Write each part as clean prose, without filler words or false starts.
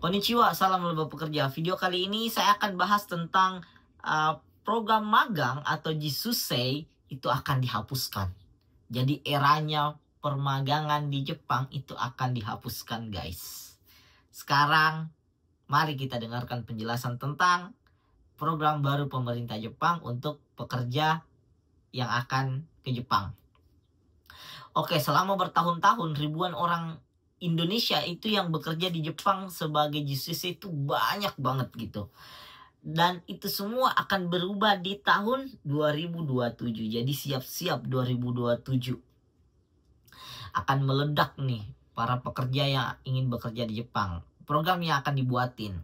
Konnichiwa, salam laba pekerja. Video kali ini saya akan bahas tentang program magang atau Jisusei itu akan dihapuskan. Jadi eranya permagangan di Jepang itu akan dihapuskan, guys. Sekarang mari kita dengarkan penjelasan tentang program baru pemerintah Jepang untuk pekerja yang akan ke Jepang. Oke, selama bertahun-tahun ribuan orang Indonesia itu yang bekerja di Jepang sebagai Jisusei itu banyak banget gitu. Dan itu semua akan berubah di tahun 2027. Jadi siap-siap 2027. Akan meledak nih para pekerja yang ingin bekerja di Jepang. Program yang akan dibuatin.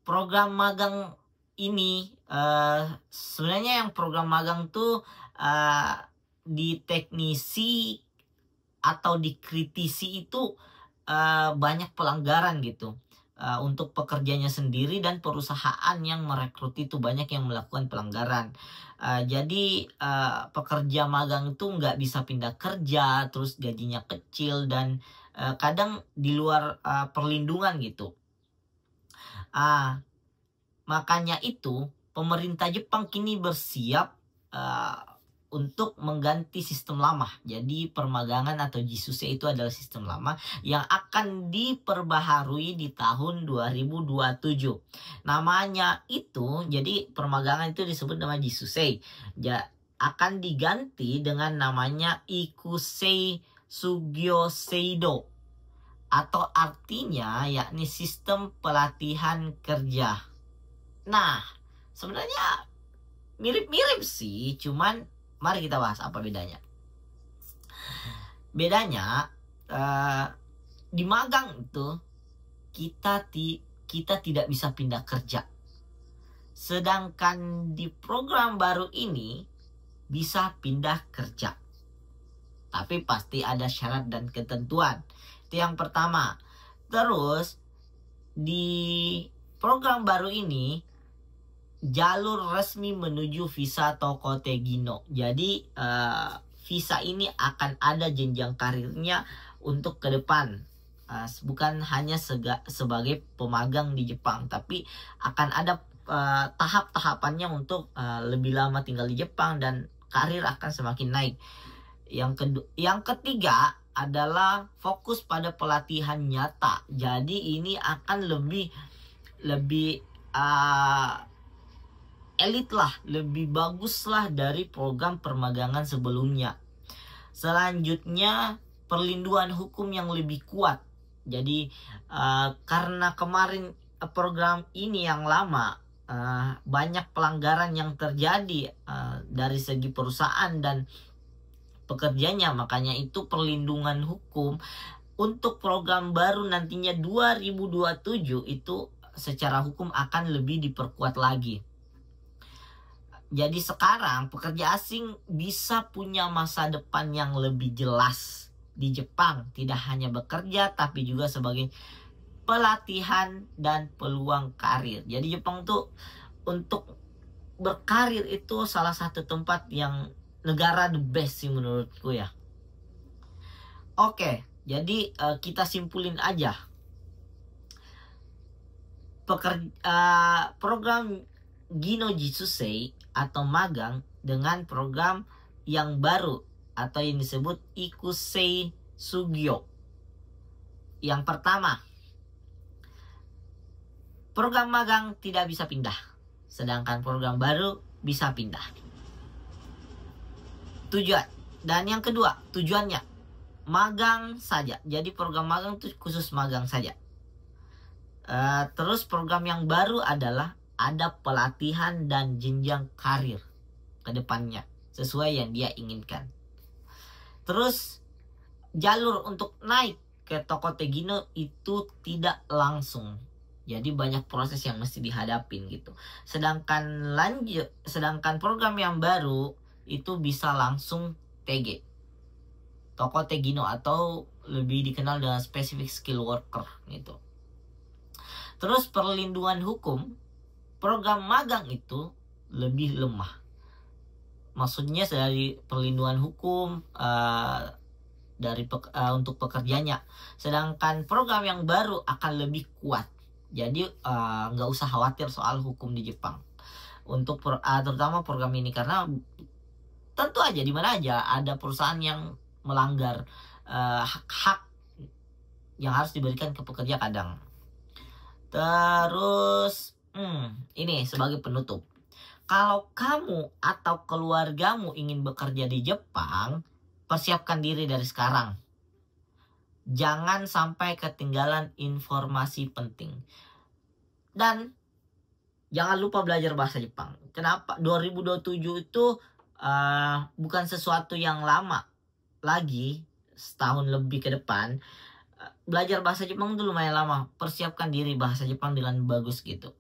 Program magang ini sebenarnya yang program magang tuh di teknisi atau dikritisi itu banyak pelanggaran gitu. Untuk pekerjanya sendiri dan perusahaan yang merekrut itu banyak yang melakukan pelanggaran. Jadi pekerja magang itu nggak bisa pindah kerja, terus gajinya kecil dan kadang di luar perlindungan gitu. Makanya itu pemerintah Jepang kini bersiap untuk mengganti sistem lama. Jadi permagangan atau Jisusei itu adalah sistem lama yang akan diperbaharui di tahun 2027. Namanya itu, jadi permagangan itu disebut nama Jisusei. Akan diganti dengan namanya Ikusei Sugyo Seido. Atau artinya yakni sistem pelatihan kerja. Nah, sebenarnya mirip-mirip sih, cuman mari kita bahas apa bedanya. Bedanya di magang itu kita tidak bisa pindah kerja. Sedangkan di program baru ini bisa pindah kerja. Tapi pasti ada syarat dan ketentuan. Itu yang pertama. Terus di program baru ini jalur resmi menuju visa Tokotegino. Jadi visa ini akan ada jenjang karirnya untuk ke depan. Bukan hanya sebagai pemagang di Jepang, tapi akan ada tahap-tahapannya untuk lebih lama tinggal di Jepang dan karir akan semakin naik. Yang ketiga adalah fokus pada pelatihan nyata. Jadi ini akan lebih elit lah, lebih bagus lah dari program permagangan sebelumnya. Selanjutnya perlindungan hukum yang lebih kuat. Jadi karena kemarin program ini yang lama banyak pelanggaran yang terjadi dari segi perusahaan dan pekerjanya, makanya itu perlindungan hukum untuk program baru nantinya 2027 itu secara hukum akan lebih diperkuat lagi. Jadi sekarang pekerja asing bisa punya masa depan yang lebih jelas di Jepang. Tidak hanya bekerja tapi juga sebagai pelatihan dan peluang karir. Jadi Jepang tuh untuk berkarir itu salah satu tempat yang negara the best sih menurutku ya. Oke, jadi kita simpulin aja. Program Gino Jisusei atau magang dengan program yang baru atau yang disebut Ikusei Sugyo. Yang pertama, program magang tidak bisa pindah, sedangkan program baru bisa pindah. Tujuan. Dan yang kedua, tujuannya magang saja. Jadi program magang itu khusus magang saja. Terus program yang baru adalah ada pelatihan dan jenjang karir ke depannya sesuai yang dia inginkan. Terus jalur untuk naik ke Tokotegino itu tidak langsung. Jadi banyak proses yang mesti dihadapin gitu. Sedangkan program yang baru itu bisa langsung TG. Tokotegino atau lebih dikenal dengan specific skill worker gitu. Terus perlindungan hukum, program magang itu lebih lemah. Maksudnya dari perlindungan hukum untuk pekerjanya. Sedangkan program yang baru akan lebih kuat. Jadi nggak usah khawatir soal hukum di Jepang untuk terutama program ini, karena tentu aja di mana aja ada perusahaan yang melanggar hak-hak yang harus diberikan ke pekerja kadang. Terus ini sebagai penutup. Kalau kamu atau keluargamu ingin bekerja di Jepang, persiapkan diri dari sekarang. Jangan sampai ketinggalan informasi penting. Dan jangan lupa belajar bahasa Jepang. Kenapa? 2027 itu bukan sesuatu yang lama lagi, setahun lebih ke depan. Belajar bahasa Jepang itu lumayan lama. Persiapkan diri bahasa Jepang dengan bagus gitu.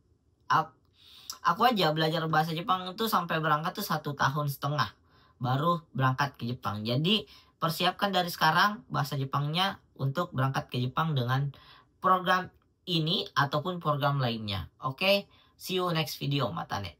Aku aja belajar bahasa Jepang itu sampai berangkat tuh 1,5 tahun baru berangkat ke Jepang. Jadi persiapkan dari sekarang bahasa Jepangnya untuk berangkat ke Jepang dengan program ini ataupun program lainnya. Oke, see you next video, matane.